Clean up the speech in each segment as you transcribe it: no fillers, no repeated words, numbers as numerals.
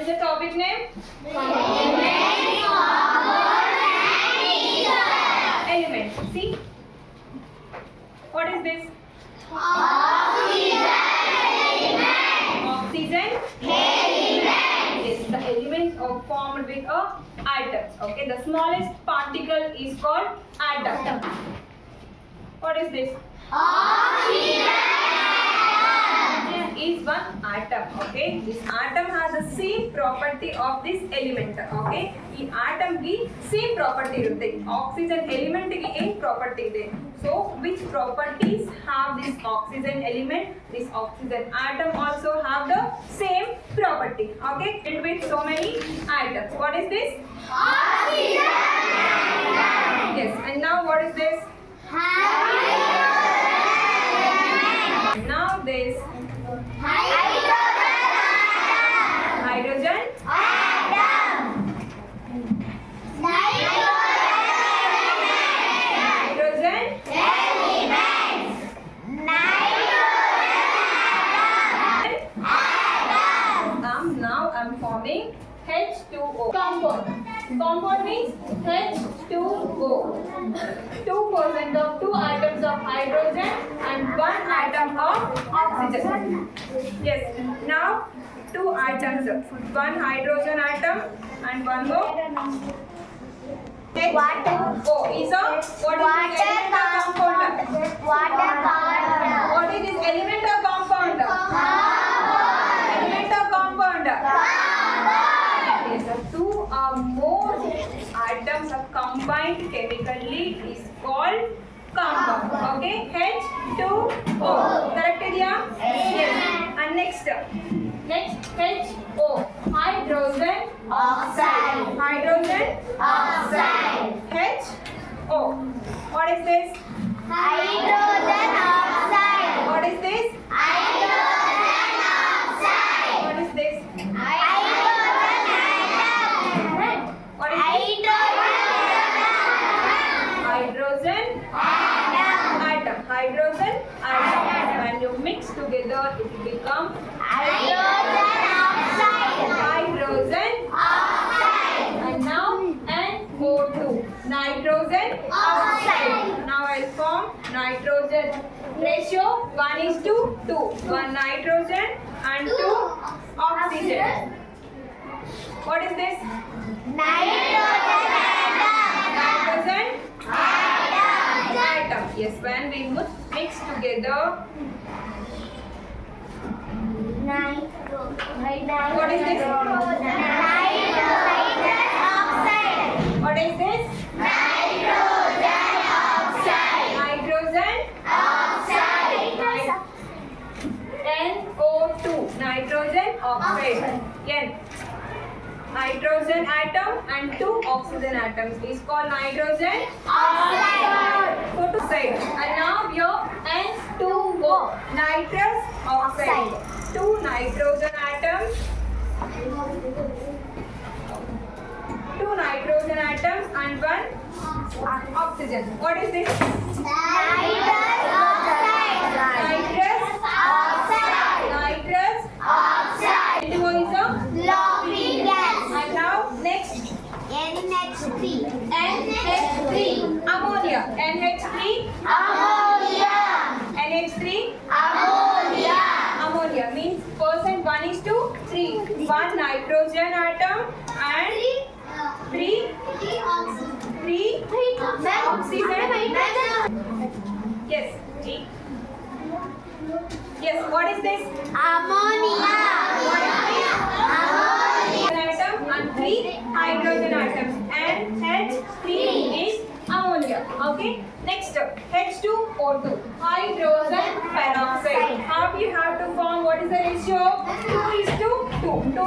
is the topic name? Elements. See? What is this? Oxygen element. Yes, the elements are formed with atoms. Okay, the smallest particle is called atom. What is this? Is one atom. Okay, this atom has the same property of this element. Okay, ಈ atom ಗೆ same property ಇರುತ್ತೆ. Oxygen element ಗೆ ಏನು property ಇದೆ? So which properties have this oxygen element? This oxygen atom also have the same property. Okay, filled with so many atoms. What is this? Oxygen. Yes, and now what is this? Now this hydrogen Atom. hydrogen Elements. Now I'm forming H2O compound. Compound means H2O. 2% of 2 atoms of hydrogen and 1 atom of oxygen. Yes. Now 2 atoms, 1 hydrogen atom and 1 more. H2O is a what is this element or compound? What is this element or compound? Element or compound? Yes, so 2 or more atoms are combined chemically is called compound. Okay, H2O. Correct idea? Yes. And next HO, hydrogen Oxide. hydrogen Oxide. HO. What is this? Hydrogen oxide. What is this? Hydrogen oxide. What is this? Hydrogen atom. What is this? Hydrogen atom. Hydrogen atom. When you mix together, it will become Hydrogen oxide. hydrogen. Oxide. And now NO2, nitrogen oxide. Now I'll form nitrogen. Ratio 1:2. 1 nitrogen and 2 oxygen. What is this? Nitrogen Nitrogen atom. atom. Yes, when we mix together, What is this? Nitrogen oxide. what is this? Nitrogen oxide. Nitrogen Oxide. NO2, nitrogen oxide. N. Nitrogen atom and 2 oxygen atoms is called nitrogen Oxide. Go to side. And now your N2O, nitrous oxide. 2 nitrogen atoms. 2 nitrogen atoms and 1 oxygen. What is this? Nitrous oxide. Nitrous Oxide. nitrous Oxide. N2O is a Laughing gas. and now next NH3. NH3 ammonia. NH3 Ammonia. NH3 Ammonia. ammonia means percent 1:3. 1 nitrogen atom and 3 oxygen. Yes. Yes. What is this? Ammonia. Ammonia. Atom and 3 hydrogen atoms and H3 is ammonia. Okay. Next H2O2, hydrogen peroxide. How do you have to form? What is the ratio? 2:2. 2:2.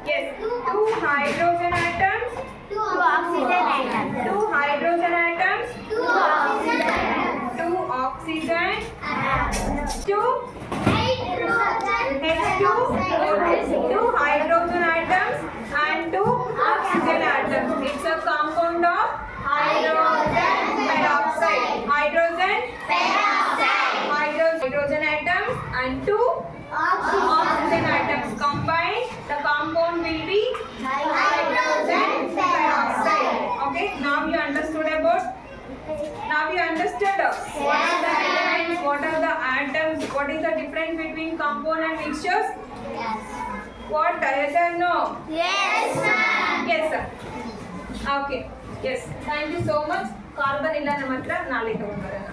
Yes. 2 hydrogen atoms. 2 oxygen atoms. 2 hydrogen atoms. 2 oxygen atoms. 2 oxygen. 2 Hydrogen. H2O2. 2 hydrogen atoms and 2 oxygen atoms. It's a compound of hydrogen peroxide. Hydrogen Peroxide. hydrogen atoms and 2 oxygen atoms combined Now you understood about. Now you understood what are the elements, what are the atoms, what is the difference between compound and mixtures? Yes. What? Yes or no? Yes, ma'am. Yes, sir. Okay. Yes. Thank you so much. Carbon ಇಲ್ಲ ನಮ್ಮ ಹತ್ರ ನಾಳೆ ತಗೊಂಡ್ಬರೋಣ.